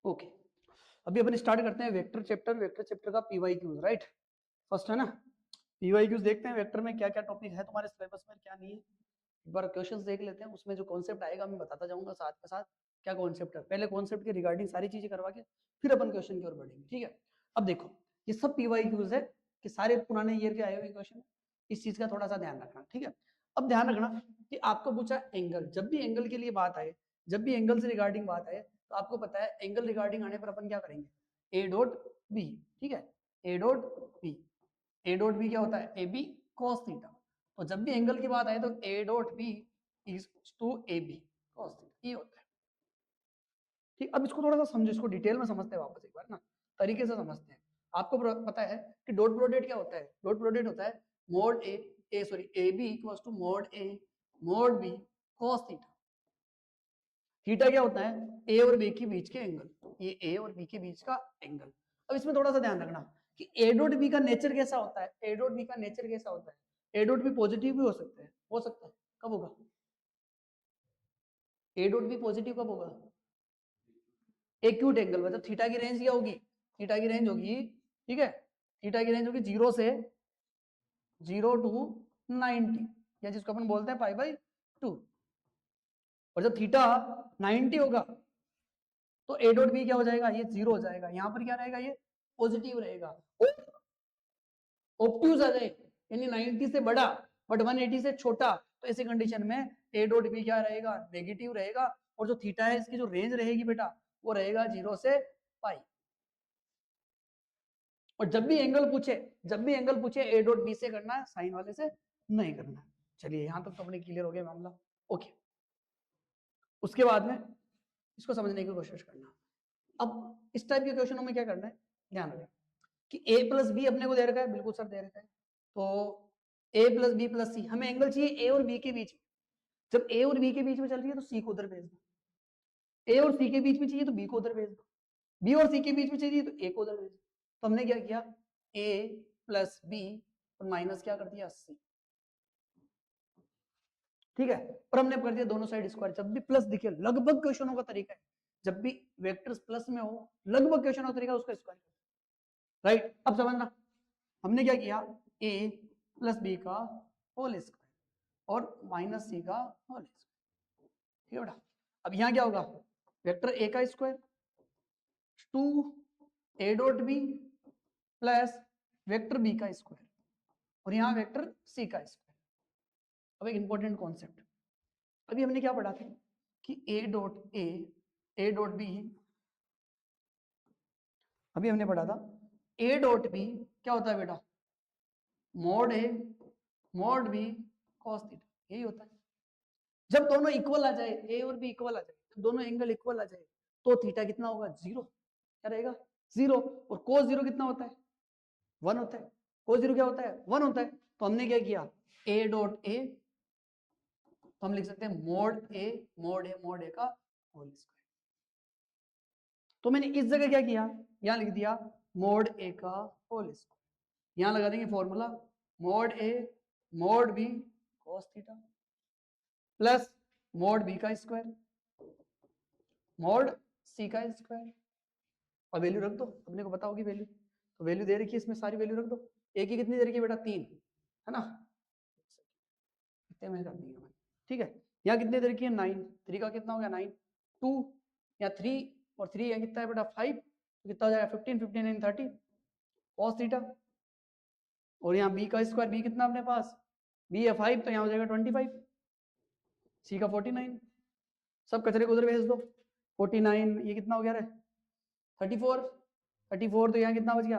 Okay, अभी अपन start करते हैं वेक्टर चैप्टर का पीवाई क्यूज, राइट। फर्स्ट है ना, पीवाई क्यूज देखते हैं वेक्टर में क्या क्या टॉपिक है तुम्हारे सिलेबस में, क्या नहीं है। एक बार क्वेश्चंस देख लेते हैं, उसमें जो कॉन्सेप्ट आएगा मैं बताता जाऊंगा साथ के साथ क्या कॉन्सेप्ट है। पहले कॉन्सेप्ट के रिगार्डिंग सारी चीजें करवा के फिर अपन क्वेश्चन की ओर बढ़ेंगे, ठीक है। अब देखो, ये सब पीवाई क्यूज है कि सारे पुराने ईयर के आए हुए क्वेश्चन, इस चीज का थोड़ा सा ध्यान रखना, ठीक है। अब ध्यान रखना कि आपको पूछा एंगल, जब भी एंगल के लिए बात आए, जब भी एंगल से रिगार्डिंग बात आए, तो आपको पता है एंगल रिगार्डिंग आने पर अपन क्या करेंगे, ए डॉट बी, ठीक है, A dot B. A dot B क्या होता है, ए बी कॉस थीटा। तो जब भी एंगल की बात आए तो A dot B is to A B cos theta, ये होता है, ठीक। अब इसको थोड़ा सा समझो, इसको डिटेल में समझते हैं वापस एक बार ना, तरीके से समझते हैं। आपको पता है कि डॉट प्रोडक्ट क्या होता है, डॉट प्रोडक्ट होता है mod A sorry A B equals to mod A mod B cos theta. Theta क्या होता है, ए और बी के बीच के एंगल, ये ए और बी के बीच का एंगल। अब इसमें थोड़ा सा ध्यान रखना कि ए डॉट बी का नेचर कैसा होता है, ए डॉट बी का नेचर कैसा होता है। ए डॉट बी पॉजिटिव भी हो सकता है, कब होगा, ए डॉट बी पॉजिटिव कब होगा, एक्यूट एंगल, मतलब थीटा की रेंज क्या होगी, थीटा की रेंज होगी, ठीक है, थीटा की रेंज होगी 0 से 0 टू 90, या जिसको अपन बोलते हैं पाई बाई 2। और जब थीटा 90 होगा तो ए डॉट बी क्या हो जाएगा, ये 0 हो जाएगा, यहाँ पर क्या रहेगा, ये पॉजिटिव रहेगा। ऑब्ट्यूज आ जाए यानी 90 से बड़ा बट 180 से छोटा, तो ऐसी कंडीशन में ए डॉट बी क्या रहेगा, नेगेटिव रहेगा। और जो थीटा है इसकी जो रेंज रहेगी बेटा, वो रहेगा 0 से पाई। और जब भी एंगल पूछे ए डॉट बी से करना है, साइन वाले से नहीं करना है। चलिए यहां तक तो अपने क्लियर हो गया मामला, ओके। उसके बाद में इसको समझने की कोशिश करना। अब इस टाइप के क्वेश्चनों में क्या करना है, ध्यान रखें कि a प्लस बी अपने को दे रखा है, बिल्कुल सर दे रखा है, तो a प्लस बी प्लस सी, हमें एंगल चाहिए a और b के बीच में। जब a और b के बीच में चल रही है तो c को उधर भेज दो, a और c के बीच में चाहिए तो b को उधर भेज दो, b और c के बीच में चाहिए तो a को उधर भेज दो। तो हमने क्या किया, a प्लस बी और माइनस क्या कर दिया c, ठीक है। और हमने कर दिया दोनों साइड स्क्वायर। जब भी प्लस दिखे, लगभग क्वेश्चनों का तरीका है, जब भी वेक्टर्स प्लस में हो, लगभग क्वेश्चन का तरीका उसका स्क्वायर, राइट। अब समझना, हमने क्या किया, a प्लस बी का होल स्क्वायर और माइनस सी का होल स्क्वायर, ठीक है बेटा। अब यहाँ क्या होगा, वेक्टर a का square two A dot B plus vector B का स्क्वायर और यहाँ वेक्टर c का स्क्वायर। अब एक इंपॉर्टेंट कॉन्सेप्ट, अभी हमने क्या पढ़ा था कि a डॉट बी, अभी हमने पढ़ा था a डॉट बी क्या होता है बेटा, mode A mod B cos theta, यही होता है। जब दोनों इक्वल आ जाए, ए और बी इक्वल आ जाए, जब दोनों एंगल इक्वल आ जाए तो थीटा कितना होगा, 0, क्या रहेगा 0। और कोस 0 कितना होता है, 1 होता है। कोस 0 क्या होता है, 1 होता है। तो हमने क्या किया, a डॉट ए, तो हम लिख सकते हैं मोड ए का होल स्क्वायर। तो मैंने इस जगह क्या किया, यहां लिख दिया मोड ए का होल स्क्वायर, यहां लगा देंगे formula mod A mod B cos theta plus mod B का स्क्वायर मोड सी का स्क्वायर। और वैल्यू रख दो, अपने को पता होगी वैल्यू, तो वैल्यू दे रखी है इसमें, सारी वैल्यू रख दो। एक ही कितनी दे रखी है बेटा, 3 है ना, इतने में कर देंगे, ठीक है। यहाँ कितने दे रखी है, 9, 3 का कितना हो गया 9, 2 या 3 और 3 यहाँ कितना है बेटा 5, तो कितना हो जाएगा 15, 15 9 30 cos थीटा। और यहाँ b का स्क्वायर, b कितना अपने पास, b है 5, तो यहाँ हो जाएगा 25, c का 49, सब कचरे को उधर भेज दो। 49 ये कितना हो गया रे 34, 34 तो यहाँ कितना बच गया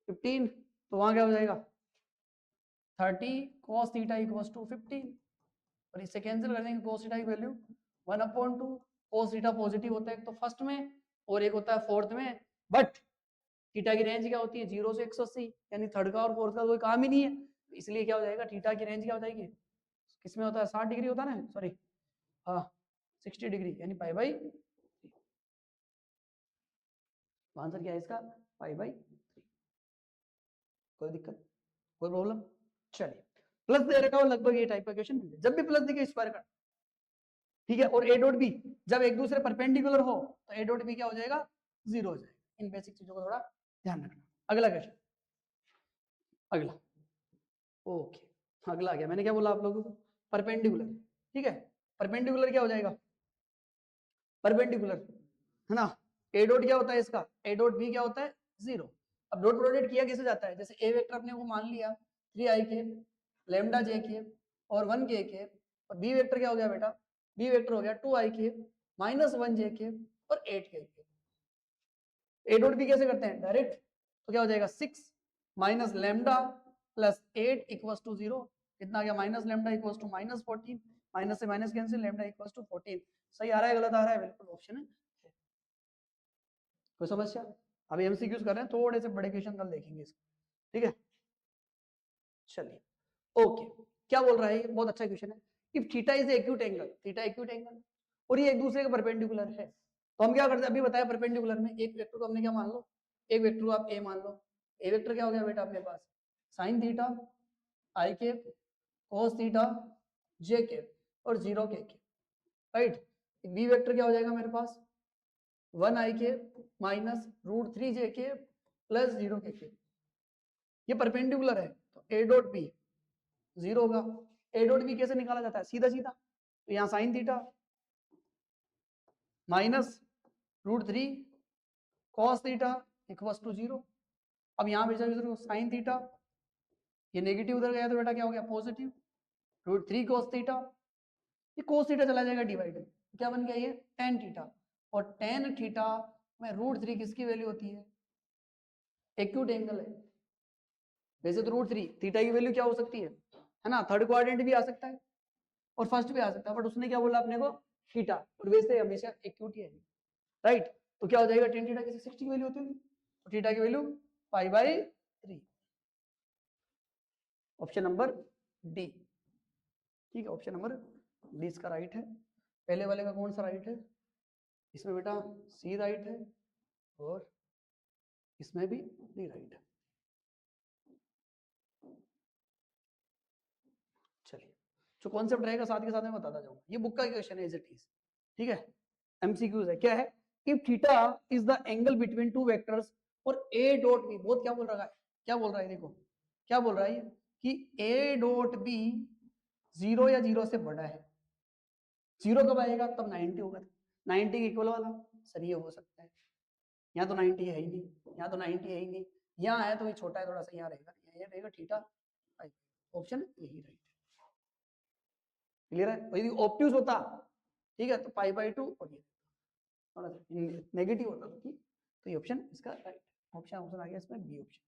15, तो वहां क्या हो जाएगा 30 cos थीटा इक्वल्स टू 15, और इससे कैंसिल कर देंगे cos थीटा की वैल्यू 1/2। cos थीटा पॉजिटिव होता है एक तो फर्स्ट में और एक होता है फोर्थ में, बट थीटा की रेंज क्या होती है 0 से 180, यानी थर्ड का और फोर्थ का कोई काम ही नहीं है, इसलिए क्या हो जाएगा थीटा की रेंज क्या हो जाएगी, किसमें होता है 60 डिग्री होता है ना, सॉरी हाँ 60 डिग्री, यानी पाई बाई, आंसर क्या है इसका पाई बाई 3। कोई दिक्कत, कोई प्रॉब्लम, चलिए। प्लस दे रखा हो लगभग ये टाइप का क्वेश्चन, जब भी प्लस दिखे स्क्वायर कर, ठीक है। और ए डॉट बी जब एक दूसरे परपेंडिकुलर हो तो ए डॉट बी क्या हो जाएगा जीरो हो जाएगा। इन बेसिक चीजों को थोड़ा ध्यान रखना। अगला क्वेश्चन, अगला, ओके, अगला आ गया। मैंने क्या बोला आप लोगों को, परपेंडिकुलर, ठीक है। परपेंडिकुलर क्या हो जाएगा, परपेंडिकुलर है ना। ए डॉट क्या होता है इसका, ए डॉट बी क्या होता है, जीरो। अब डॉट प्रोडक्ट किया कैसे जाता है, जैसे ए वेक्टर अपने को मान लिया 3i के लैम्डा जे के और 1 के, और बी वेक्टर क्या हो गया बेटा, बी वेक्टर हो गया 2i के माइनस 1 जे के और 8 के। ए डॉट बी कैसे करते हैं डायरेक्ट, तो क्या हो जाएगा 6 minus lambda plus 8 equals to 0। कितना आ गया, minus lambda equals to minus 14, minus से minus cancel, lambda equals to 14। सही आ रहा है गलत आ रहा है, बिल्कुल ऑप्शन है। कोई समस्या, अभी एमसीक्यूज कर रहे हैं, थोड़े से बड़े क्वेश्चन कल देखेंगे इसको, ठीक है। चलिए ओके, क्या बोल रहा है ये, बहुत अच्छा क्वेश्चन है। If theta is acute angle, theta acute angle और ये एक दूसरे के परपेंडिकुलर है, तो हम क्या करते हैं, अभी बताया परपेंडिकुलर में एक वेक्टर को हमने क्या मान लो, एक वेक्टर को आप ए मान लो। ए वेक्टर क्या हो गया बेटा अपने पास, साइन थीटा आई के कोस थीटा जे के और 0 के, राइट। बी वेक्टर क्या हो जाएगा मेरे पास, 1 आई के माइनस रूट 3 जे के प्लस 0 के। ये परपेंडिकुलर है, तो ए डॉट बी 0 होगा। ए डॉट बी कैसे निकाला जाता है, सीधा सीधा, तो यहाँ sine theta minus root 3 cos theta equals to 0। अब यहाँ भेजा साइन थीटा, ये नेगेटिव उधर गया तो बेटा क्या हो गया पॉजिटिव, रूट 3 कॉस थीटा, ये cos थीटा चला जाएगा डिवाइड, क्या बन गया ये tan थीटा, और tan थीटा में रूट 3 किसकी वैल्यू होती है, एक्यूट एंगल है। वैसे तो रूट 3 थीटा की वैल्यू क्या हो सकती है ना, थर्ड क्वाड्रेंट भी आ सकता है और फर्स्ट भी आ सकता है, बट उसने क्या बोला अपने को थीटा, और वैसे हमेशा एक्यूट ही है, राइट। तो क्या हो जाएगा tan थीटा की 60 की वैल्यू होती होगी, तो थीटा की वैल्यू π/3, ऑप्शन नंबर डी, ठीक है। ऑप्शन नंबर डी इसका राइट है। पहले वाले का कौन सा राइट है, इसमें बेटा सी राइट है और इसमें भी डी राइट है। चलिए, जो कॉन्सेप्ट रहेगा साथ के साथ में बताता जाऊंगा, ये बुक का क्वेश्चन है एज इट इज, ठीक है। एमसीक्यूज है, क्या है, if theta is the angle between two vectors और ए डॉट बी, बहुत क्या बोल रहा है, क्या बोल रहा है देखो, क्या बोल रहा है कि ए डॉट बी 0 या 0 से बड़ा है। 0 कब आएगा, तब 90 होगा, 90 के इक्वल वाला, सर ये हो सकता है, यहाँ तो 90 है ही नहीं, यहाँ तो 90 है ही नहीं, यहाँ है तो ये छोटा है थोड़ा सा, यहाँ रहेगा, ये रहेगा थीटा, ऑप्शन यही राइट, क्लियर है। यदि ऑब्ट्यूज होता, ठीक है, तो π/2 और ये थोड़ा सा नेगेटिव होता तो ये ऑप्शन इसका राइट, ऑप्शन आ गया इसमें बी ऑप्शन,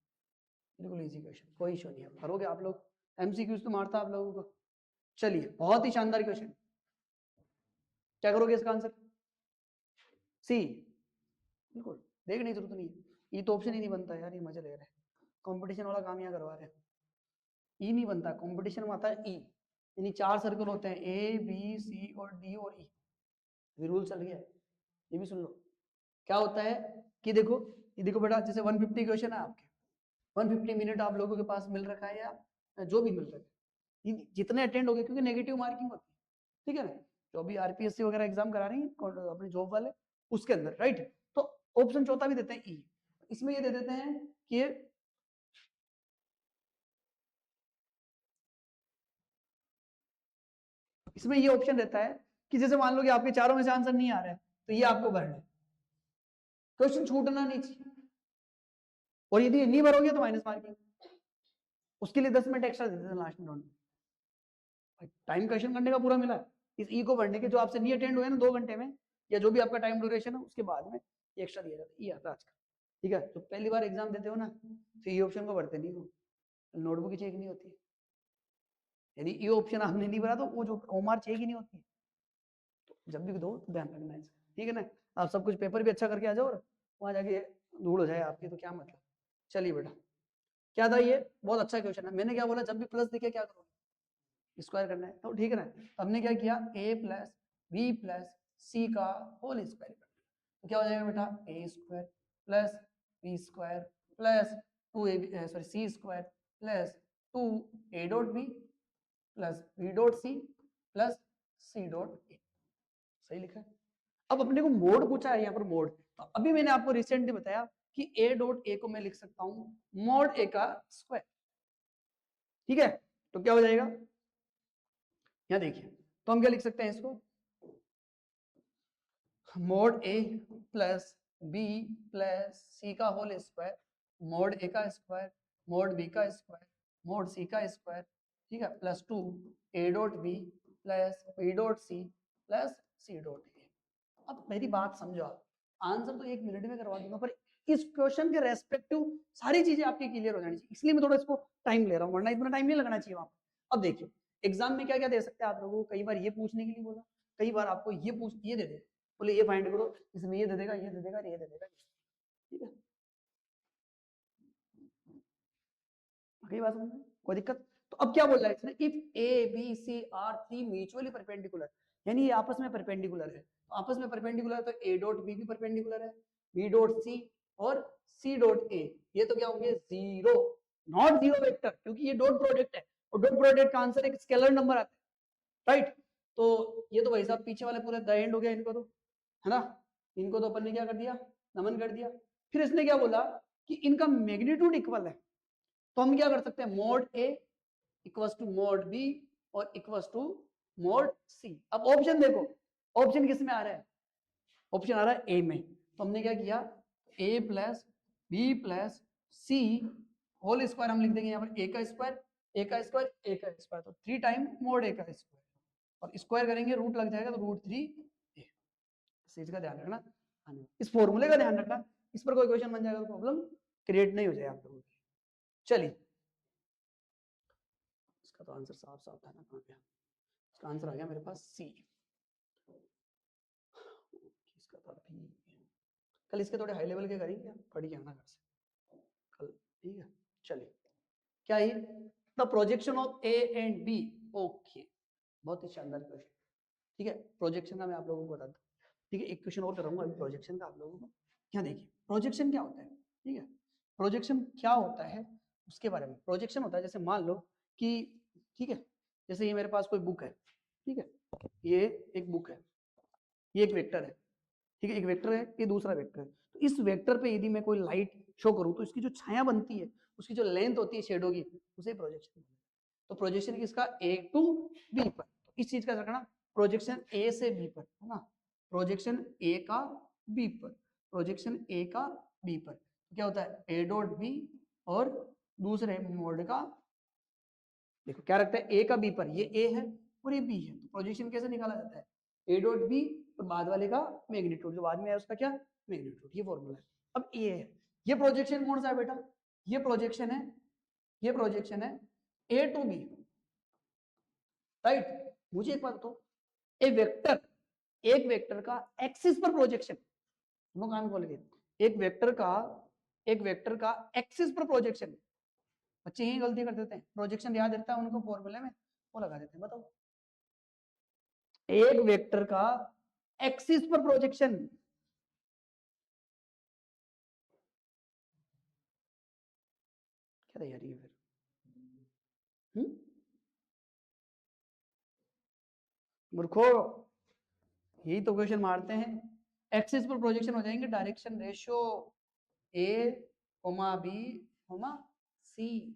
बिल्कुल इजी क्वेश्चन, कोई इशू नहीं है, करोगे आप लोग, एमसीक्यूज तो मारता आप लोगों को। चलिए, बहुत ही शानदार क्वेश्चन, क्या करोगे इसका आंसर, सी, बिल्कुल देखने की जरूरत नहीं है, ये तो ऑप्शन ही नहीं बनता यार, ये मजा ले रहा है, कंपटीशन वाला काम यहाँ करवा रहे हैं, ई नहीं बनता, कंपटीशन में आता है ई, यानी 4 सर्कल होते हैं, ए बी सी और डी और ई, रूल चल गया, ये भी सुन लो। क्या होता है कि देखो, ये देखो बेटा, जैसे 150 क्वेश्चन है आपके, 150 मिनट आप लोगों के पास मिल रखा है, या जो भी मिल रहा है, जितने अटेंड हो गए, क्योंकि नेगेटिव मार्किंग होती है, ठीक है ना, जो भी आरपीएससी वगैरह एग्जाम करा रही है अपने जॉब वाले, उसके अंदर, राइट। तो ऑप्शन चौथा भी देते हैं ई, इसमें ये दे देते हैं कि इसमें ये ऑप्शन रहता है कि जैसे मान लो कि आपके चारों में से आंसर नहीं आ रहा है, तो ये आपको भरना है, क्वेश्चन छूटना नहीं चाहिए, और यदि नहीं भरोगे तो माइनस मार्किंग, उसके लिए 10 मिनट एक्स्ट्रा देते हैं लास्ट में, टाइम क्वेश्चन करने का पूरा मिला है, इस ई को भरने के, जो आपसे नहीं अटेंड हुए ना 2 घंटे में, या जो भी आपका टाइम ड्यूरेशन है उसके बाद में ये एक्स्ट्रा दिया जाता है, ये आता है आज का, ठीक है। तो पहली बार एग्जाम देते हो ना, तो ये ऑप्शन को भरते नहीं हो, नोटबुक ही चेक नहीं होती, यदि ये ऑप्शन आपने नहीं भरा तो वो जो ओमार चेक ही नहीं होती है, तो जब भी दो तो ध्यान रखना है, ठीक है ना। आप सब कुछ पेपर भी अच्छा करके आ जाओ और वहां जाके धूल हो जाए आपकी, तो क्या मतलब। चलिए बेटा, क्या था ये, बहुत अच्छा क्वेश्चन है, मैंने क्या बोला, जब भी प्लस दिखे क्या करो, स्क्वायर करना है, तो ठीक है ना। तो हमने क्या किया, a plus B plus C का होल स्क्वायर करना है, तो क्या हो जाएगा बेटा, A square plus B square plus 2ab sorry C square plus 2a dot B plus B dot C plus C dot A, सही लिखा है। अब अपने को मोड पूछा है यहाँ पर, मोड, तो अभी मैंने आपको रिसेंटली बताया कि ए डॉट ए को मैं लिख सकता हूं मॉड ए का स्क्वायर, ठीक है। तो क्या हो जाएगा, यहां देखिए, तो हम क्या लिख सकते हैं इसको, mod A plus B plus C का होल स्क्वायर, मॉड ए का स्क्वायर, मॉड बी का स्क्वायर, मॉड सी का स्क्वायर, ठीक है, plus 2 A dot B plus B dot C plus C dot A. अब मेरी बात समझो आप, आंसर तो 1 मिनट में करवा दूंगा, पर इस क्वेश्चन के रेस्पेक्टिव सारी चीजें आपकी क्लियर हो जानी चाहिए, इसलिए मैं थोड़ा इसको टाइम ले रहा हूँ, वरना इतना टाइम नहीं लगना चाहिए वहां पर। अब देखिए एग्जाम में क्या क्या दे सकते हैं आप लोगों को, कई बार ये पूछने के लिए बोला, कई बार आपको ये दे दे, बोले ये फाइंड करो, इसमें ये दे देगा, ये दे देगा, ये दे देगा, ठीक है। कई बात समझ में कोई दिक्कत। तो अब क्या बोल रहा है इसने, if A B C are three mutually perpendicular, यानी ये आपस में परपेंडिकुलर है, तो आपस में परपेंडिकुलर तो ए डॉट बी भी परपेंडिकुलर है, बी डॉट सी और सी डॉट ए, ये तो क्या होंगे जीरो, नॉट जीरो वेक्टर, क्योंकि ये डॉट प्रोडक्ट है और डॉट प्रोडक्ट का आंसर एक स्केलर नंबर आता है, राइट। तो ये तो भाई साहब पीछे वाले पूरे द एंड हो गया इनको तो, है ना, इनको तो अपन ने क्या कर दिया, नमन कर दिया। फिर इसने क्या बोला कि इनका मैग्नीट्यूड इक्वल है, तो हम क्या कर सकते हैं, mod A equals to mod B और इक्वल्स टू मोड सी। अब ऑप्शन देखो, ऑप्शन किस में आ रहा है, ऑप्शन आ रहा है ए में, तो हमने क्या किया, ए प्लस बी प्लस सी होल स्क्वायर हम लिख देंगे यहाँ पर, ए का स्क्वायर, ए का स्क्वायर, ए का स्क्वायर, तो 3 टाइम मोड ए का स्क्वायर, और स्क्वायर करेंगे रूट लग जाएगा, तो रूट 3 ए। इस चीज का ध्यान रखना, इस फॉर्मूले का ध्यान रखना, इस पर कोई क्वेश्चन बन जाएगा तो प्रॉब्लम क्रिएट नहीं हो जाए आप लोगों की। चलिए इसका तो आंसर साफ साफ था ना, कहाँ पे इसका आंसर आ गया मेरे पास सी, इसका था बी। कल इसके थोड़े हाई लेवल के करेंगे, पढ़ के आना घर से कल, ठीक है। चलिए क्या है, the projection of A and B, okay, बहुत ही शानदार क्वेश्चन, ठीक है। प्रोजेक्शन का मैं आप लोगों को बता दूं, ठीक है, एक क्वेश्चन और करूंगा अभी प्रोजेक्शन का आप लोगों को। क्या देखिए प्रोजेक्शन क्या होता है, ठीक है, प्रोजेक्शन क्या होता है उसके बारे में। प्रोजेक्शन होता है जैसे मान लो कि, ठीक है, जैसे ये मेरे पास कोई बुक है, ठीक है, ये एक बुक है, ये एक वेक्टर है, ठीक है, एक वेक्टर है, ये दूसरा वेक्टर है, तो इस वेक्टर पे यदि मैं कोई लाइट शो करूं तो इसकी जो छाया बनती है, उसकी जो लेंथ होती है शेडो की, उसे प्रोजेक्शन। तो प्रोजेक्शन किसका, ए टू बी पर, तो इस चीज का रखना, प्रोजेक्शन ए से बी पर, है ना, प्रोजेक्शन ए का बी पर, प्रोजेक्शन ए का बी पर, तो क्या होता है ए डॉट बी, और दूसरे मोड का, देखो क्या रखता है ए का बी पर, ये ए है और ये बी है, तो प्रोजेक्शन कैसे निकाला जाता है, ए डॉट बी और बाद वाले का मैग्नीट्यूड, जो बाद में है उसका क्या मैग्नीट्यूड, ये फॉर्मूला है। अब ये है, ये प्रोजेक्शन कौन सा है बेटा, ये प्रोजेक्शन है, ये प्रोजेक्शन है ए टू बी, राइट। मुझे एक बात बताओ, ए वेक्टर, एक वेक्टर का एक्सिस पर प्रोजेक्शन, कान खोल के, एक वेक्टर का, एक वेक्टर का एक्सिस पर प्रोजेक्शन, बच्चे यही गलती कर देते हैं, प्रोजेक्शन याद रहता है उनको फॉर्मूले में, वो लगा देते हैं। बताओ एक वेक्टर का एक्सिस पर प्रोजेक्शन, क्या तैयारी है फिर, मूर्खो, यही तो क्वेश्चन मारते हैं, एक्सिस पर प्रोजेक्शन हो जाएंगे direction ratio A coma B comma C,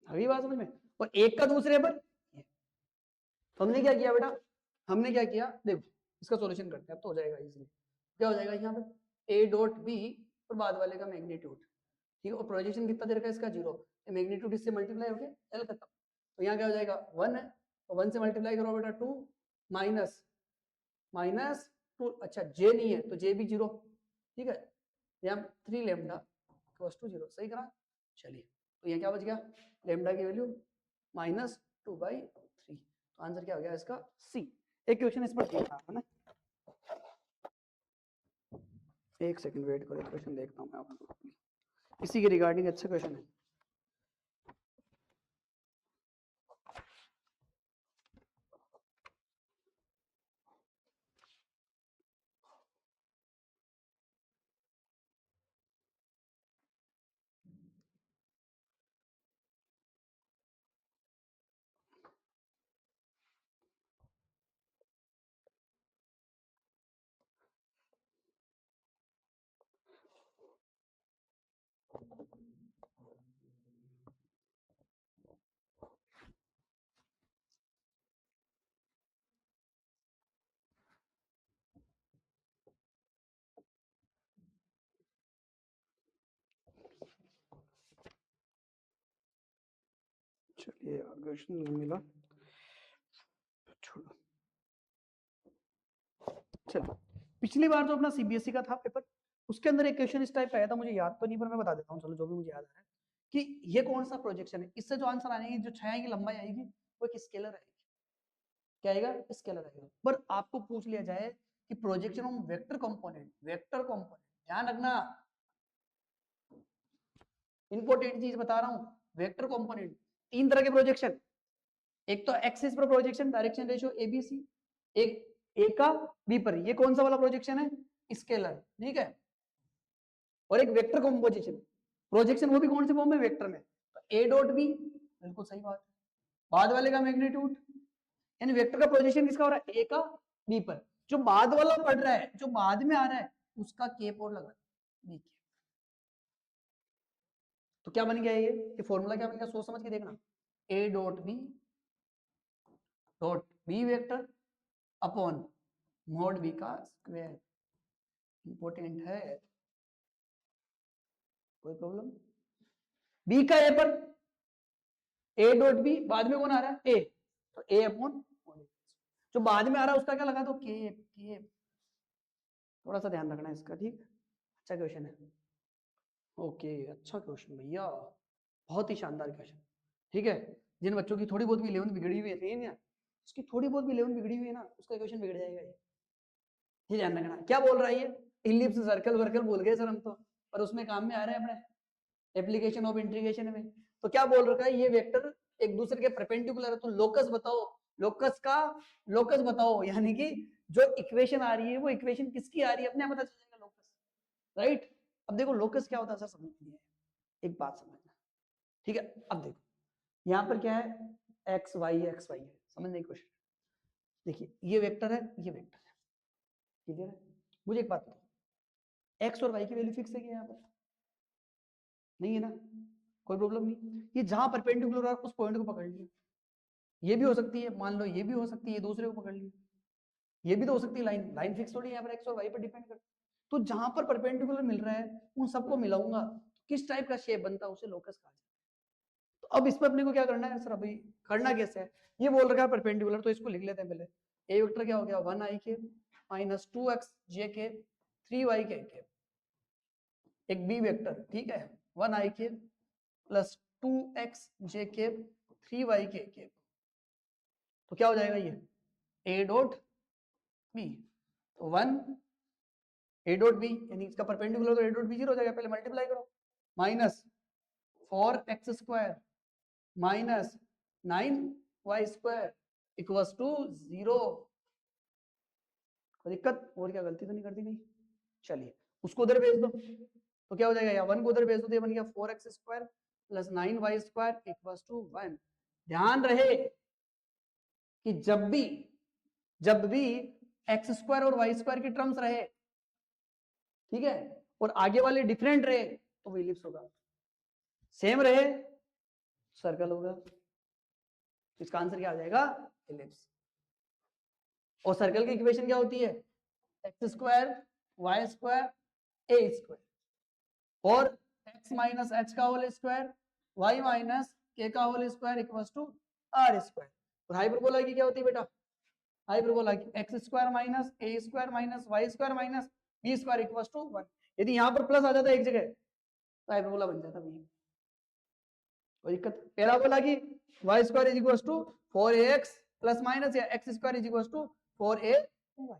अभी बात समझ में, और एक का दूसरे पर, तो हमने क्या किया बेटा, हमने क्या किया देखो, इसका सॉल्यूशन करते हैं अब तो हो जाएगा इजीली। क्या हो जाएगा यहाँ पे ए डॉट बी और बाद वाले का मैग्नीट्यूड, ठीक है, और प्रोजेक्शन कितना दे रखा है इसका 0, मैग्नीट्यूड इससे मल्टीप्लाई हो गया एल खत्म, तो यहाँ क्या हो जाएगा 1 है, तो 1 से मल्टीप्लाई करो बेटा 2 माइनस माइनस 2, अच्छा जे नहीं है तो जे भी 0, ठीक है, यहाँ 3 लेमडा इक्वल्स टू 0, सही करा। चलिए तो यहाँ क्या बच गया, लेमडा की वैल्यू -2/3, तो आंसर क्या हो गया इसका सी। एक क्वेश्चन इस पर देखना है ना, एक सेकंड वेट करो, क्वेश्चन देखता हूँ मैं आपको, इसी के रिगार्डिंग अच्छा क्वेश्चन है। चलिए यार क्वेश्चन नहीं मिला, छोड़ो। चलो, पिछली बार जो अपना सीबीएसई का था पेपर, उसके अंदर एक क्वेश्चन इस टाइप का आया था, मुझे याद तो नहीं पर मैं बता देता हूँ, चलो जो भी मुझे याद आ रहा है कि ये कौन सा प्रोजेक्शन है, इससे जो आंसर आएंगे, जो छाया की लंबाई आएगी वो एक स्केलर आएगी। क्या आएगा? स्केलर आएगा। पर आपको पूछ लिया जाए कि projection of vector component, vector component ध्यान रखना, इंपॉर्टेंट चीज बता रहा हूं, वेक्टर कंपोनेंट तीन तरह के प्रोजेक्शन, एक तो एक्सिस पर प्रोजेक्शन डायरेक्शन रेशियो एबीसी, एक ए का बी पर, ये कौन सा वाला प्रोजेक्शन है? स्केलर, ठीक है। और एक वेक्टर कंपोजिशन प्रोजेक्शन, वो भी कौन से फॉर्म में? वेक्टर में। तो ए डॉट बी, बिल्कुल सही बात, बाद वाले का मैग्नीट्यूड, यानी वेक्टर का प्रोजेक्शन किसका हो रहा है? ए का बी पर, जो बाद वाला पढ़ रहा है, जो बाद में आ रहा है, उसका के पर लग रहा है बी के। तो क्या बन गया ये फॉर्मूला क्या बन गया? सोच समझ के देखना, A dot B vector upon mod B का स्क्वायर। इंपॉर्टेंट है, कोई प्रॉब्लम? बी का ए पर, ए डॉट बी, बाद में कौन आ रहा है? ए, तो ए अपॉन, जो बाद में आ रहा है उसका क्या लगा दो? के। थोड़ा सा ध्यान रखना है इसका, ठीक। अच्छा क्वेश्चन है, ओके, अच्छा क्वेश्चन भैया, बहुत ही शानदार क्वेश्चन, ठीक है। जिन बच्चों की थोड़ी बहुत भी इलेवन बिगड़ी हुई है ना, उसकी थोड़ी बहुत भी इलेवन बिगड़ी हुई है ना, उसका क्वेश्चन बिगड़ जाएगा ये ध्यान रखना। क्या बोल रहा है ये? इलिप्स सर्कल वर्कल भूल गए सर हम तो, पर उसमें काम में आ रहे हैं अपने एप्लीकेशन ऑफ इंटीग्रेशन में। तो क्या बोल रखा है? ये वेक्टर एक दूसरे के परपेंडिकुलर है, तो लोकस बताओ, लोकस का लोकस बताओ, यानी कि जो इक्वेशन आ रही है वो इक्वेशन किसकी आ रही है, अपने आप पता चल जाएगा लोकस, राइट। अब देखो लोकस क्या होता है सर, समझ नहीं है, एक बात समझना, ठीक है। अब देखो यहाँ पर क्या है, एक्स वाई है, समझने की कोशिश। देखिए ये वेक्टर है, ये वेक्टर है, क्लियर है। मुझे एक बात बताओ, एक्स और वाई की वैल्यू फिक्स है क्या यहाँ पर? नहीं है ना, कोई प्रॉब्लम नहीं। ये जहां परपेंडिकुलर है उस पॉइंट को पकड़ लिया, ये भी हो सकती है, मान लो ये भी हो सकती है, दूसरे को पकड़ लिया, ये भी तो हो सकती है, लाइन लाइन फिक्स थोड़ी यहाँ पर एक्स और वाई पर डिपेंड करता है। तो जहां पर परपेंडिकुलर मिल रहा है उन सबको मिलाऊंगा, किस टाइप का शेप बनता है उसे लोकस कहा जाता है। तो अब इस पर अपने को क्या करना है सर? अभी करना कैसे है, ये बोल रखा है परपेंडिकुलर, तो इसको लिख लेते हैं पहले। ए वेक्टर क्या हो गया? 1 i के माइनस 2x j के 3y के, एक बी वेक्टर, ठीक है, 1 i के प्लस 2x j के 3y के। तो क्या हो जाएगा ये? ए डॉट बी, तो 1 ए डॉट बी, यानी इसका परपेंडिकुलर, तो ए डॉट बी 0 हो जाएगा, पहले मल्टीप्लाई करो, minus 4x square minus 9y square equals to 0। कोई दिक्कत? और क्या गलती तो नहीं कर दी कहीं? चलिए उसको उधर भेज दो, तो क्या हो जाएगा? या 1 को उधर भेज दो, तो ये बन गया 4x square plus 9y square equals to 1। ध्यान रहे कि जब भी एक्स स्क्वायर और वाई स्क्वायर की टर्म्स रहे, ठीक है, और आगे वाले डिफरेंट रहे, तो वो इलिप्स होगा, सेम रहे सर्कल होगा। इसका आंसर क्या आ जाएगा? इलिप्स। और सर्कल की इक्वेशन क्या होती है? X square Y square A square और एक्स माइनस एच का whole square Y minus K का whole square equals to R square. और हाइपरबोला की क्या होती है बेटा? हाइपरबोला की X square minus A square minus Y square minus B square equals to 1। यदि यहाँ पर प्लस आ जाता है एक जगह, तो हाइपरबोला बन जाता है। कोई दिक्कत? पहला बोला कि Y square is equals to 4ax plus minus या X square is equals to 4a Y,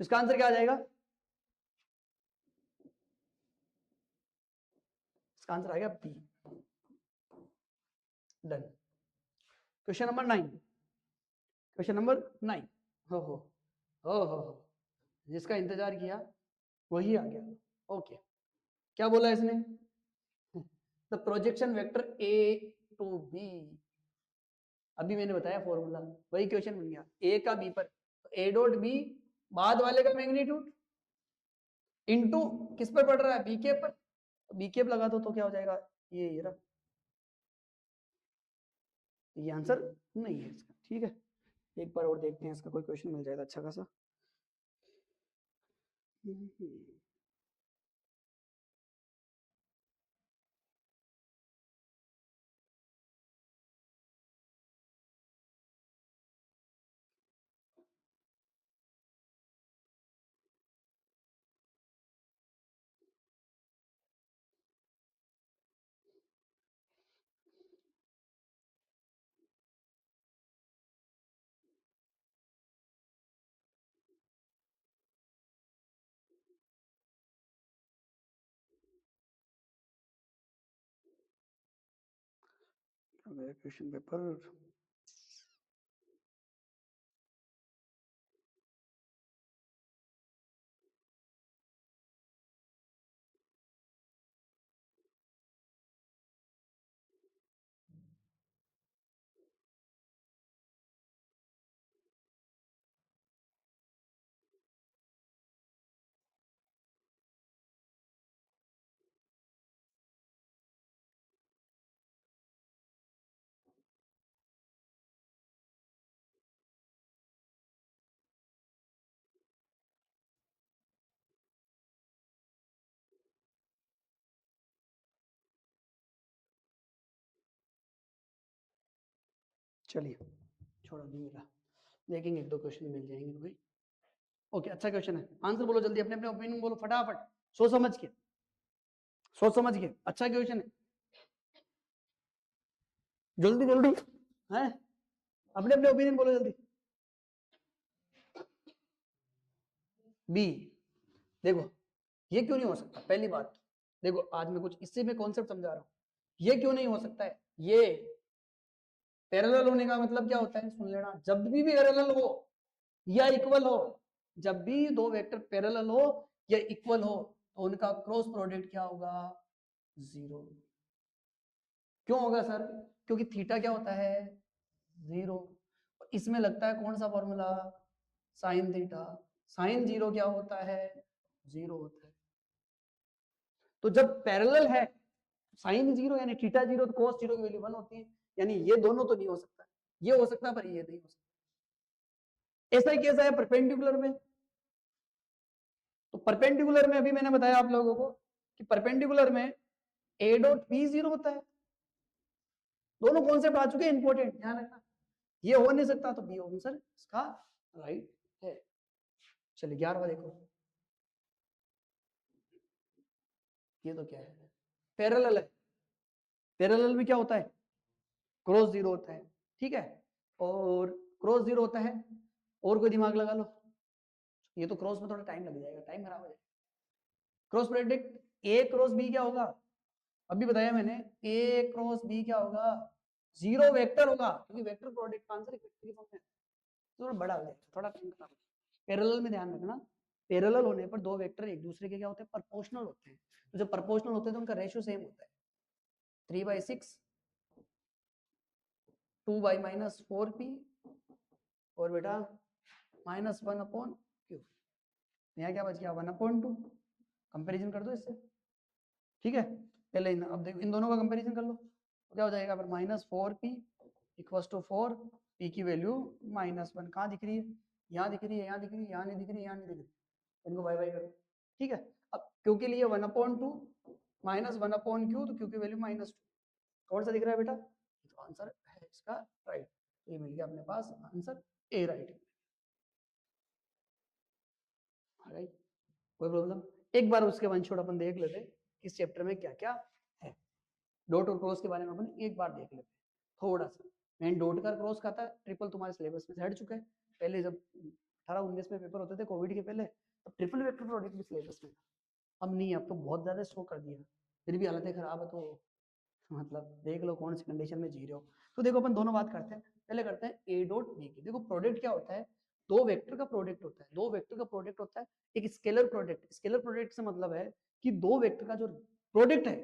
तो इसका आंसर क्या आ जाएगा? इसका आंसर आ गया B. Done. Question number 9, question number 9। हो जिसका इंतजार किया वही आ गया। ओके, क्या बोला इसने? The projection vector A to B, अभी मैंने बताया फॉर्मूला, वही क्वेश्चन बन गया। ए का बी पर, ए डॉट बी बाद वाले का मैग्नीट्यूड इनटू किस पर पड़ रहा है? बी के पर, बी के लगा दो तो क्या हो जाएगा? ये रहा, ये आंसर नहीं है इसका, ठीक है। एक बार और देखते हैं, इसका कोई क्वेश्चन मिल जाएगा अच्छा खासा। मेरा क्वेश्चन पेपर। चलिए छोड़ो नहीं मिला, देखेंगे एक दो क्वेश्चन मिल जाएंगे तो भाई। ओके अच्छा क्वेश्चन है, आंसर बोलो जल्दी, अपने अपने ओपिनियन बोलो फटाफट, सोच समझ के, सोच समझ के। अच्छा क्वेश्चन है, जल्दी जल्दी है, अपने अपने ओपिनियन बोलो जल्दी। बी, देखो ये क्यों नहीं हो सकता, पहली बात देखो, आज मैं कुछ इससे मैं कॉन्सेप्ट समझा रहा हूँ, ये क्यों नहीं हो सकता है। ये पैरेलल होने का मतलब क्या होता है, सुन लेना, जब भी पैरेलल हो या इक्वल हो, जब भी दो वेक्टर पैरेलल हो या इक्वल हो तो उनका क्रॉस प्रोडक्ट क्या होगा, 0। क्यों होगा सर, क्योंकि थीटा क्या होता है, 0। इसमें लगता है कौन सा फॉर्मूला, साइन थीटा, साइन 0 क्या होता है, 0 होता है। तो जब पैरेलल है साइन 0 यानी थीटा 0 तो cos 0 की वैल्यू 1 होती है, यानी ये दोनों तो नहीं हो सकता, ये हो सकता है पर ये नहीं हो सकता। ऐसा ही कैसा है परपेंडिकुलर में, तो परपेंडिकुलर में अभी मैंने बताया आप लोगों को कि परपेंडिकुलर में a डॉट b 0 होता है। दोनों कॉन्सेप्ट आ चुके हैं, इंपॉर्टेंट ध्यान रखना, ये हो नहीं सकता तो बी आंसर इसका राइट है। चलिए 11वां देखो, ये तो क्या है, पैरेलल है, पैरेलल में क्या होता है, क्रॉस 0 होता है, ठीक है, और क्रॉस 0 होता है, और कोई दिमाग लगा लो, ये तो क्रॉस में थोड़ा टाइम लग जाएगा, टाइम खराब हो जाएगा। Cross product A cross B क्या होगा, अभी बताया मैंने, ए क्रॉस बी क्या होगा, 0 वेक्टर होगा, क्योंकि वेक्टर प्रोडक्ट का आंसर एक वेक्टर की फॉर्म में थोड़ा बड़ा हो जाएगा, थोड़ा टाइम खराब। पैरेलल में ध्यान रखना, पैरेलल होने पर दो वेक्टर एक दूसरे के क्या होते हैं, प्रोपोर्शनल होते हैं, तो जब प्रोपोर्शनल होते हैं तो उनका रेशियो सेम होता है, 3/6 2/-4p और बेटा -1/q, यहाँ क्या बच गया 1/2, कंपैरिजन कर दो इससे, ठीक है। पहले अब देखो इन दोनों का कंपैरिजन कर लो, तो क्या हो जाएगा फिर -4p = 4, p की वैल्यू -1, कहाँ दिख रही है, यहाँ दिख रही है, यहाँ दिख रही है, यहाँ नहीं दिख रही है, यहाँ नहीं दिख रही, इनको बाय बाय करो, ठीक है। अब क्यू के लिए 1/2 -1/q, तो क्यू की वैल्यू -2, कौन सा दिख रहा है बेटा, तो आंसर है इसका राइट, तो ये मिल गया अपने पास आंसर ए राइट, कोई प्रॉब्लम। एक बार उसके वन शॉट अपन देख लेते इस चैप्टर में क्या क्या है, डॉट और क्रॉस के बारे में अपन एक बार देख लेते थोड़ा सा। मैंने डॉट का क्रॉस का था, ट्रिपल तुम्हारे सिलेबस में से हट चुका है, पहले जब 18-19 में पेपर होते थे कोविड के पहले, तब ट्रिपल वेक्टर प्रोडक्ट भी सिलेबस में था, अब नहीं, अब तो बहुत ज्यादा स्ट्रो कर दिया, फिर भी हालतें खराब है, तो मतलब देख लो कौन सी कंडीशन में जी रहे हो। तो देखो अपन दोनों बात करते हैं, पहले करते हैं ए डॉट बी की। देखो प्रोडक्ट क्या होता है, दो वेक्टर का प्रोडक्ट होता है, दो वेक्टर का प्रोडक्ट होता है, एक स्केलर प्रोडक्ट, स्केलर प्रोडक्ट से मतलब है कि दो वेक्टर का जो प्रोडक्ट है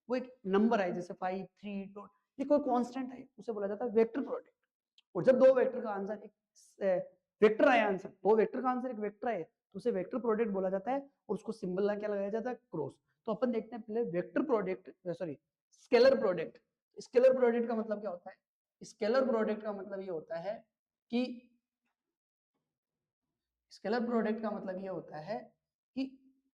वो एक नंबर है, जैसे 5 3 डॉट, ये कोई कांस्टेंट है, उसे बोला जाता है वेक्टर प्रोडक्ट। और जब दो वेक्टर का आंसर एक वेक्टर आया, आंसर दो वेक्टर का आंसर एक वेक्टर है, तो उसे वेक्टर प्रोडक्ट बोला जाता है, और उसको सिंबल क्या लगाया जाता है, क्रॉस। तो अपन देखते हैं पहले vector product, sorry scalar product. Scalar product का मतलब क्या होता है, स्केलर प्रोडक्ट का मतलब ये होता है कि स्केलर प्रोडक्ट का मतलब ये होता है कि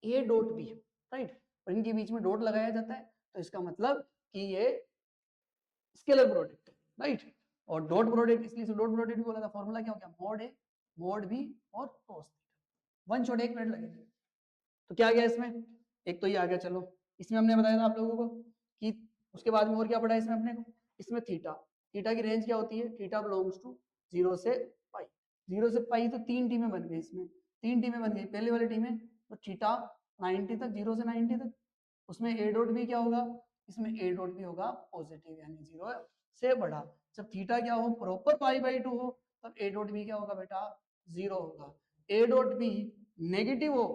ए डॉट बी, राइट, और इनके बीच में डॉट लगाया जाता है, तो इसका मतलब कि ये स्केलर प्रोडक्ट है, राइट। और डॉट प्रोडक्ट इसलिए डॉट प्रोडक्ट भी बोला था, फॉर्मूला क्या हो गया, मोड ए मोड बी और cos theta, one shot 1 minute लगेगा। तो क्या आ गया इसमें, एक तो ये आ गया, चलो इसमें हमने बताया था आप लोगों को कि उसके बाद में और क्या पढ़ा है इसमें अपने को, इसमें थीटा, थीटा की रेंज क्या होती है, थीटा बिलोंग्स टू 0 से पाई, 0 से पाई, तो 3 टीमें बन गई, इसमें 3 टीमें बन गई, पहले वाली टीमें तो थीटा 90 तक, 0 से 90 तक, उसमें ए डॉट भी क्या होगा, इसमें ए डॉट भी होगा पॉजिटिव, यानी 0 से बड़ा। जब थीटा क्या हो, प्रॉपर π/2 हो, तब a डॉट बी क्या होगा बेटा, 0 होगा। a डॉट बी नेगेटिव हो,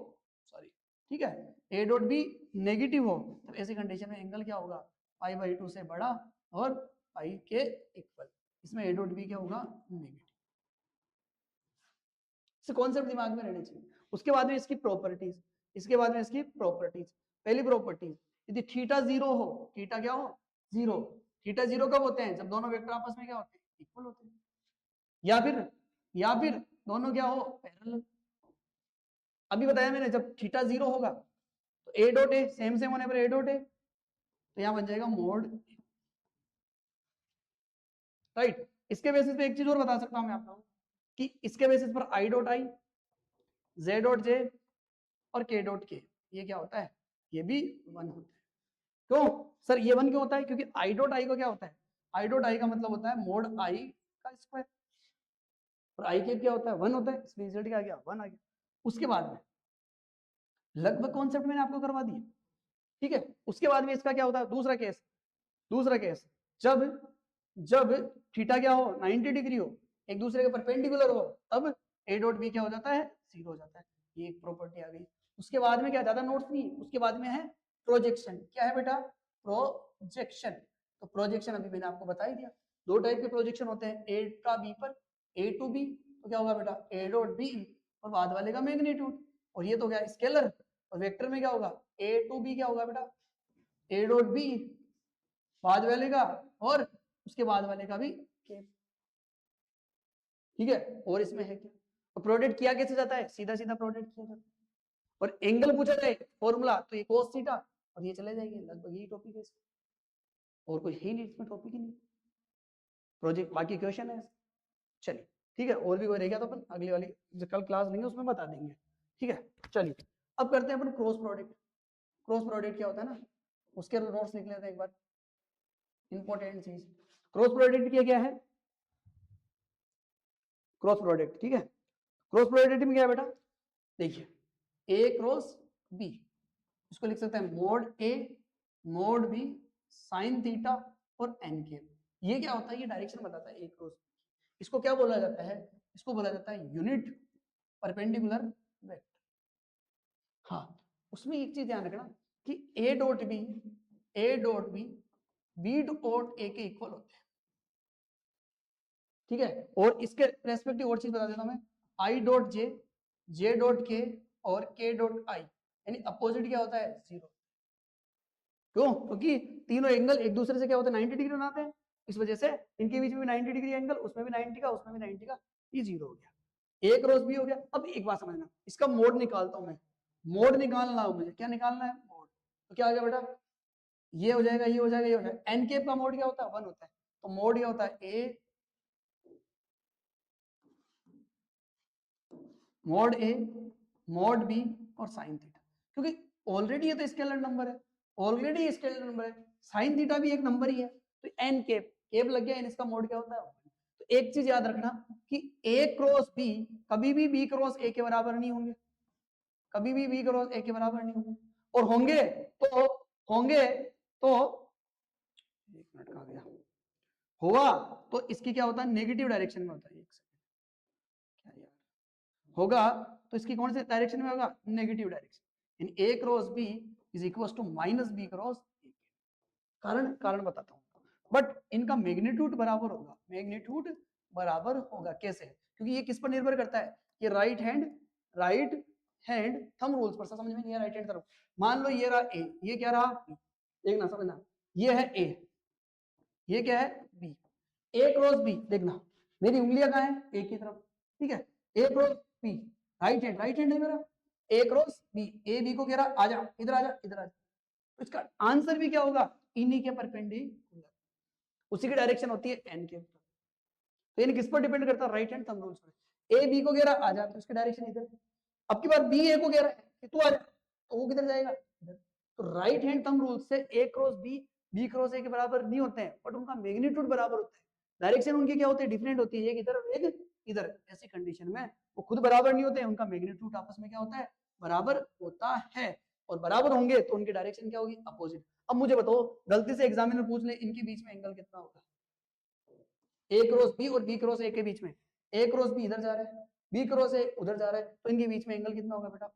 सॉरी ठीक है, a डॉट बी नेगेटिव हो, तब ऐसी कंडीशन में एंगल क्या होगा, π/2 से बड़ा और पाई के इक्वल। इसमें a डॉट बी क्या होगा, नेगेटिव। इसे कॉन्सेप्ट दिमाग में रहने चाहिए। उसके बाद में इसकी प्रॉपर्टीज, इसके बाद में इसकी प्रॉपर्टीज। पहली प्रॉपर्टीज, यदि थीटा 0 हो, थीटा क्या हो, 0। थीटा 0 कब होते हैं, जब दोनों वेक्टर आपस में क्या होते हैं, इक्वल होते हैं, या फिर दोनों क्या हो, पैरेलल। अभी बताया मैंने, जब थीटा 0 होगा तो A dot A same same होने पर ए डॉट ए, तो यहां बन जाएगा मोड, राइट। इसके बेसिस पे एक चीज और बता सकता हूं मैं आपको कि इसके बेसिस पर I dot I, J dot J और के डॉट के, ये क्या होता है, ये भी 1 होता है। क्यों सर ये 1 क्यों होता है, क्योंकि आई डॉट आई को क्या होता है, आई डॉट आई का मतलब होता है मोड आई का स्क्वायर, और आई कैप क्या होता है, 1 होता है, इसलिए रिजल्ट क्या आ गया, 1 आ गया। उसके बाद में लगभग कॉन्सेप्ट मैंने आपको करवा दिया, ठीक है। उसके बाद में इसका क्या होता है, दूसरा केस जब थीटा क्या हो, 90 डिग्री हो, एक दूसरे के परपेंडिकुलर हो, तब ए डॉट बी क्या हो जाता है, 0 हो जाता है। ये एक प्रॉपर्टी आ गई। उसके बाद में क्या, ज्यादा नोट्स नहीं, उसके बाद में है प्रोजेक्शन। क्या है बेटा, प्रोजेक्शन। तो प्रोजेक्शन अभी मैंने आपको बता ही दिया, दो टाइप के प्रोजेक्शन होते हैं, ए का बी पर, ए टू बी, तो क्या होगा बेटा, ए डॉट बी और बाद वाले का मैग्नीट्यूड, और ये तो क्या स्केलर, और वेक्टर में क्या होगा, ए टू बी क्या होगा बेटा, ए डॉट बी बाद वाले का और उसके बाद वाले का भी केप, ठीक है। और इसमें है क्या, तो प्रोडक्ट किया कैसे जाता है, सीधा सीधा प्रोडक्ट किया जाता है। और एंगल पूछा जाए फॉर्मूला, तो ये cos थीटा और ये चले जाएंगे, लगभग यही टॉपिक है, और कोई है नहीं इसमें, टॉपिक ही नहीं, प्रोजेक्ट बाकी क्वेश्चन है। चलिए ठीक है, और भी कोई रह गया तो अपन अगली वाली जो कल क्लास लेंगे उसमें बता देंगे, ठीक है। चलिए अब करते हैं अपन क्रॉस प्रोडक्ट। क्रॉस प्रोडक्ट क्या होता है ना, उसके नोट्स लिख लेते हैं एक बार, इंपॉर्टेंट चीज। क्रॉस प्रोडक्ट क्या है, क्रॉस प्रोडक्ट, ठीक है। क्रॉस प्रोडक्ट में क्या है बेटा, देखिए ए क्रॉस बी, इसको लिख सकते हैं mod A mod B sine theta और एन के। ये क्या होता है, ये डायरेक्शन बताता है ए क्रॉस बी। इसको क्या बोला जाता है, इसको बोला जाता है यूनिट परपेंडिकुलर वेक्टर। हाँ, उसमें एक चीज ध्यान रखना कि A dot B B dot A के इक्वल होते हैं, ठीक है। और इसके रेस्पेक्टिव और चीज बता देता हूं मैं, आई डॉट जे डॉट के और के डॉट आई, यानी अपोजिट क्या होता है, 0। क्यों, क्योंकि तीनों एंगल एक दूसरे से क्या होते हैं, 90 डिग्री बनाते हैं, इस वजह से इनके बीच में भी 90 डिग्री एंगल, उसमें भी 90 का, उसमें भी 90 का, ये 0 हो गया। ए क्रॉस बी हो गया। अब एक बात समझना, इसका मोड निकालता हूं मैं, मोड निकालना है मुझे, क्या निकालना है, मोड। तो क्या आ गया बेटा, ये हो जाएगा, ये हो जाएगा, ये हो जाएगा। एन केप का मोड क्या होता है, 1 होता है, तो मोड क्या होता है, ए मोड ए मोड बी और साइन थीटा, क्योंकि ऑलरेडी ये तो स्केलर नंबर है, ऑलरेडी स्केलर नंबर है, साइन थीटा भी एक नंबर ही है, तो एन केप केप लग गया, इसका मोड क्या होता है। तो एक चीज याद रखना कि ए क्रॉस बी कभी भी बी क्रॉस ए के बराबर नहीं होंगे, कभी भी बी क्रॉस ए के बराबर नहीं होंगे, और होंगे तो एक मिनट कहा गया, होगा तो इसकी क्या होता है, नेगेटिव डायरेक्शन में होता है। एक सेकंड, क्या यार, होगा तो इसकी कौन से डायरेक्शन में होगा, negative direction, in A cross B is equal to minus B cross A. कारण बताता हूँ, बट इनका मैग्नीट्यूड बराबर होगा, मैग्नीट्यूड बराबर होगा कैसे, क्योंकि ये किस पर निर्भर करता है, ये राइट हैंड थंब रूल्स पर। समझ में नहीं है, राइट हैंड तरफ, मान लो ये रहा ए, ये क्या रहा बी, देखना समझना, ये है ए, ये क्या है बी, ए क्रॉस बी, देखना मेरी उंगलियां कहाँ है, ए की तरफ, ठीक है। ए क्रॉस बी, राइट हैंड है मेरा, ए क्रॉस बी, ए बी को कह रहा आजा इधर, आजा इधर, आजा, तो इसका आंसर भी क्या होगा, इन्हीं के परपेंडिकुलर, उसी की डायरेक्शन होती है एन के ऊपर। तो यानी किस पर डिपेंड करता है, राइट हैंड थंब रूल्स पर। ए बी को कह रहा आजा, तो इसकी डायरेक्शन इधर। अब की बार बी ए को कह रहा है कि तू आजा, तो वो किधर जाएगा, इधर। तो राइट हैंड थंब रूल से ए क्रॉस बी क्रॉस ए के बराबर नहीं होते हैं, बट उनका मैग्नीट्यूड बराबर होता है, डायरेक्शन उनकी क्या होती है, डिफरेंट होती है, एक इधर एक इधर। ऐसी कंडीशन में वो खुद बराबर नहीं होते हैं, उनका मैग्नीट्यूड आपस में क्या होता है, बराबर होता है, और बराबर होंगे तो उनकी डायरेक्शन क्या होगी, अपोजिट। अब मुझे बताओ, गलती से एग्जामिनर पूछ ले इनके बीच में एंगल कितना होगा, ए क्रॉस बी और बी क्रॉस ए के बीच में, ए क्रॉस बी इधर जा रहा है, बी क्रॉस ए उधर जा रहा है, तो इनके बीच में एंगल कितना होगा बेटा?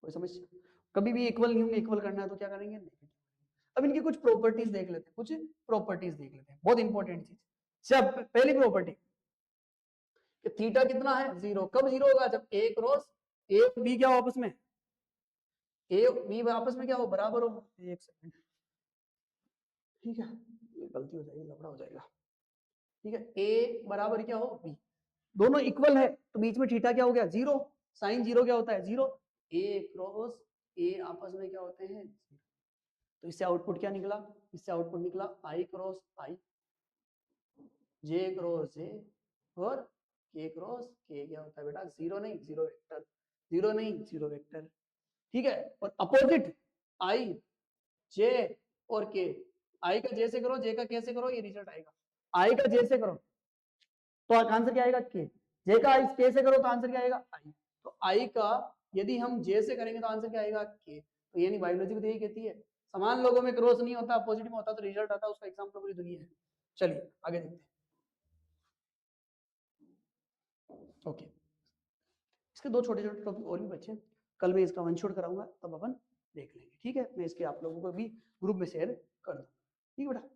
कोई समस्या? कभी भी इक्वल नहीं होंगे, इक्वल करना है तो क्या करेंगे? नेगेटिव। अब इनकी कुछ प्रॉपर्टीज देख लेते हैं, कुछ प्रॉपर्टीज देख लेते हैं, बहुत इंपॉर्टेंट चीज। सब पहली प्रॉपर्टी कि थीटा कितना है? 0। कब 0 होगा? जब ए क्रॉस ए और बी क्या हो आपस में, ए बी आपस में क्या हो? बराबर हो। एक सेकंड, ठीक है, गलती हो जाएगी, लफड़ा हो जाएगा, ठीक है। ए बराबर क्या हो? बी, दोनों इक्वल है तो बीच में थीटा क्या हो गया? 0। साइन 0 क्या होता है? 0। ए क्रॉस ए आपस में क्या होते हैं? तो इससे आउटपुट क्या निकला? इससे आउटपुट निकला आई क्रॉस आई, जे क्रॉस जे, और के क्रॉस के क्या होता है बेटा? 0 नहीं, 0 वेक्टर, 0 नहीं, 0 वेक्टर, ठीक है। और अपोजिट आई जे और के, आई का जे से करो, जे का के से करो, ये रिजल्ट आएगा। आई का जे से करो तो आंसर क्या आएगा? के। जे का आई के से करो तो आंसर क्या आएगा? आई। तो आई का यदि हम जे से करेंगे तो आंसर क्या आएगा? के। तो यानी बायोलॉजी भी यही कहती है, समान लोगों में क्रॉस नहीं होता, अपोजिट में होता तो रिजल्ट आता, उसका एग्जांपल पूरी दुनिया है। चलिए आगे देखते हैं। ओके, इसके दो छोटे छोटे टॉपिक और भी बचे, कल मैं इसका वन शॉट कराऊंगा, तब अपन देख लेंगे, ठीक है। मैं इसके आप लोगों को भी ग्रुप में शेयर कर दूंगा, ठीक है बेटा।